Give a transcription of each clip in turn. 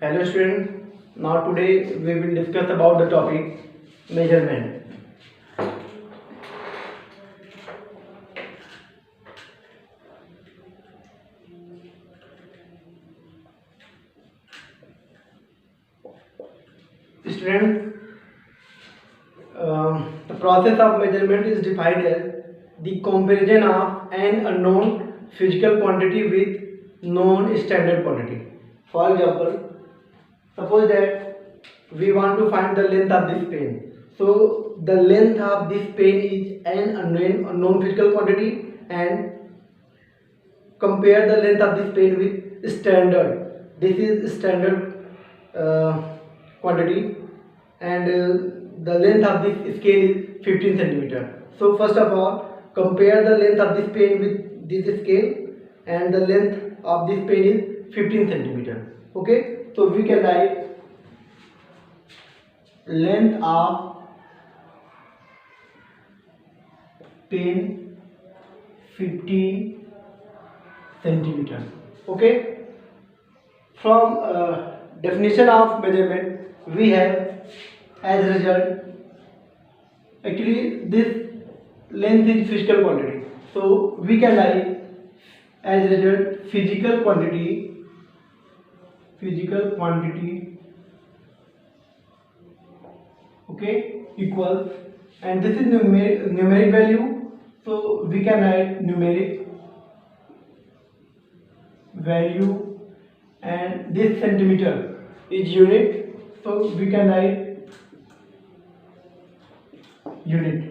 Hello students, now today we will discuss about the topic measurement. Students, the process of measurement is defined as the comparison of an unknown physical quantity with known standard quantity. For example, suppose that we want to find the length of this pen. So the length of this pen is an unknown physical quantity, and compare the length of this pen with standard. This is standard quantity, and the length of this scale is 15 centimeter. So first of all, compare the length of this pen with this scale, and the length of this pen is 15 centimeter. Okay, so we can write length of pen 15 centimeter. Okay, from definition of measurement we have as result, actually this length is physical quantity, so we can write as result physical quantity okay equals, and this is numeric value, so we can write numeric value, and this centimeter is unit, so we can write unit.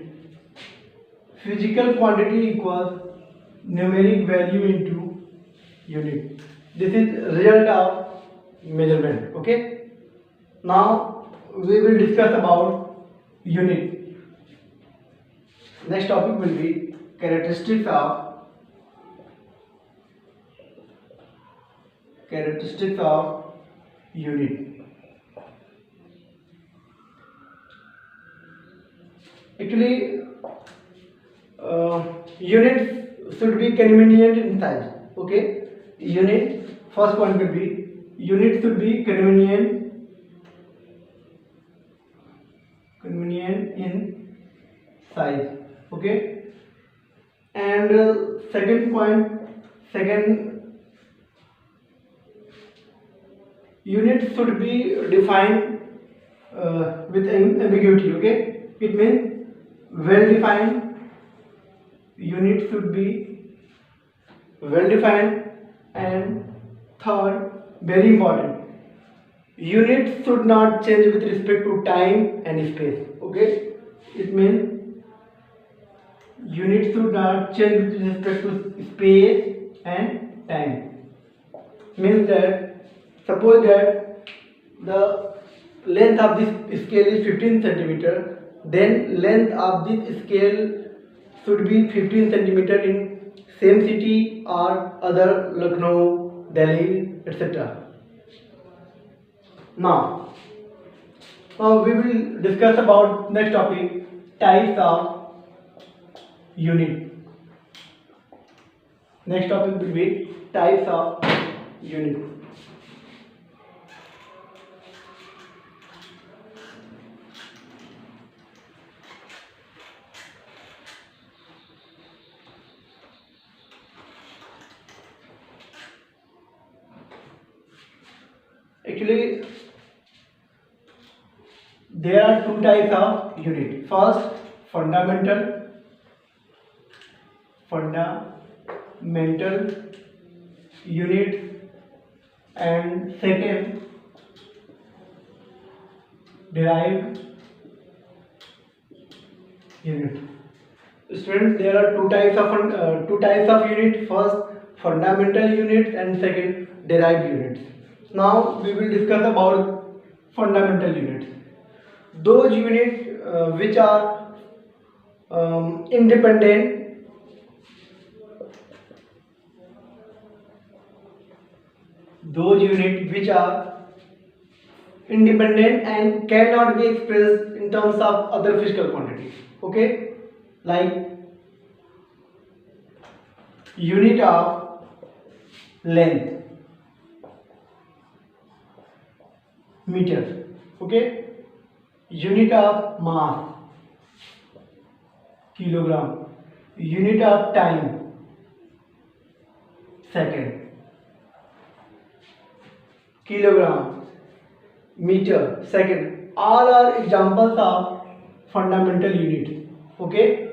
Physical quantity equals numeric value into unit. This is result of measurement. Okay, now we will discuss about unit. Next topic will be characteristics of unit. Actually, units should be convenient in size. Okay, unit, first point will be unit should be convenient in size. Okay, and second unit should be defined with ambiguity. Okay, it means well defined. Unit should be well defined, and third, very important, unit should not change with respect to time and space. Okay, it means unit should not change with respect to space and time. Means that suppose that the length of this scale is 15 centimeter, then length of this scale should be 15 centimeter in same city or other Lucknow, Delhi, etc. Now we will discuss about next topic, types of unit. Next topic will be types of unit. Actually, there are two types of unit. First, fundamental unit, and second, derived unit. Students, there are two types of unit. First, fundamental unit, and second, derived units. Now we will discuss about fundamental units. Those units which are independent and cannot be expressed in terms of other physical quantities. Okay, like unit of length, meter. Okay, unit of mass, kilogram. Unit of time, second. Kilogram, meter, second. All are examples of fundamental unit. Okay,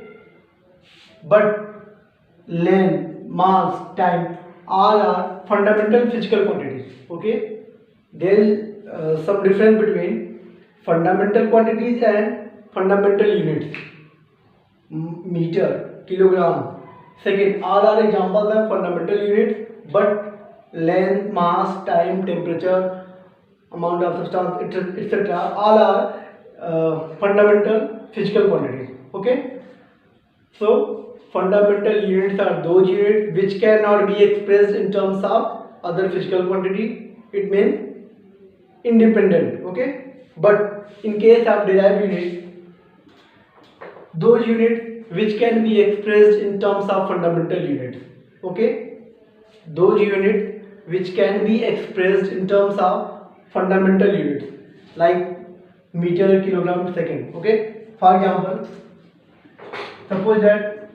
but length, mass, time, all are fundamental physical quantities. Okay, there is some difference between fundamental quantities and fundamental units. Meter, kilogram, second, all are examples of fundamental units, but length, mass, time, temperature, amount of substance, etc., all are fundamental physical quantities. Okay, so fundamental units are those units which cannot be expressed in terms of other physical quantity. It means independent. Okay, but in case of derived unit, those units which can be expressed in terms of fundamental units. Okay, those units which can be expressed in terms of fundamental units like meter, kilogram, second. Okay, for example, suppose that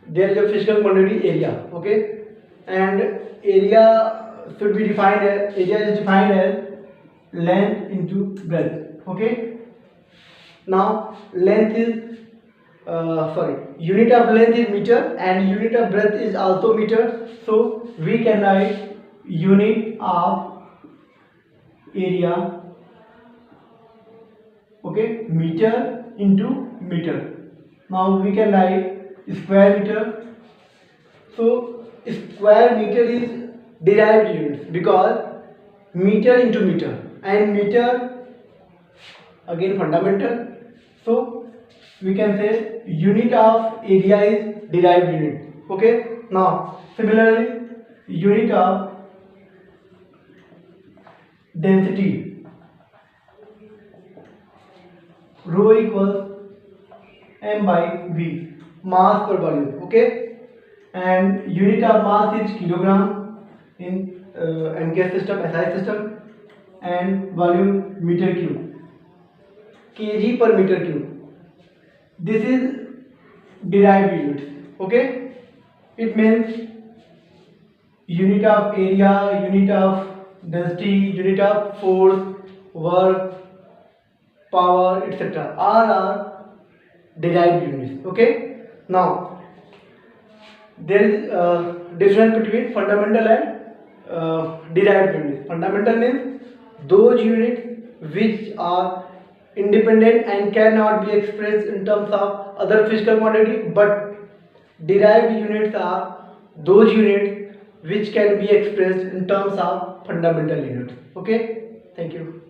there is a physical quantity area. Okay, and area should be defined as, area is defined as length into breadth. Okay, now length is unit of length is meter and unit of breadth is also meter, so we can write unit of area, okay, meter into meter. Now we can write square meter. So square meter is derived units because meter into meter, and meter again fundamental, so we can say unit of area is derived unit. Okay, now similarly unit of density, rho equals m by v, mass per volume. Okay, and unit of mass is kilogram in MKS system, SI system, and volume meter cube, kg per meter cube. This is derived units. Okay, it means unit of area, unit of density, unit of force, work, power, etc., all are derived units. Okay, now there is a difference between fundamental and derived units. Fundamental means those units which are independent and cannot be expressed in terms of other physical quantity, but derived units are those units which can be expressed in terms of fundamental units. Okay, thank you.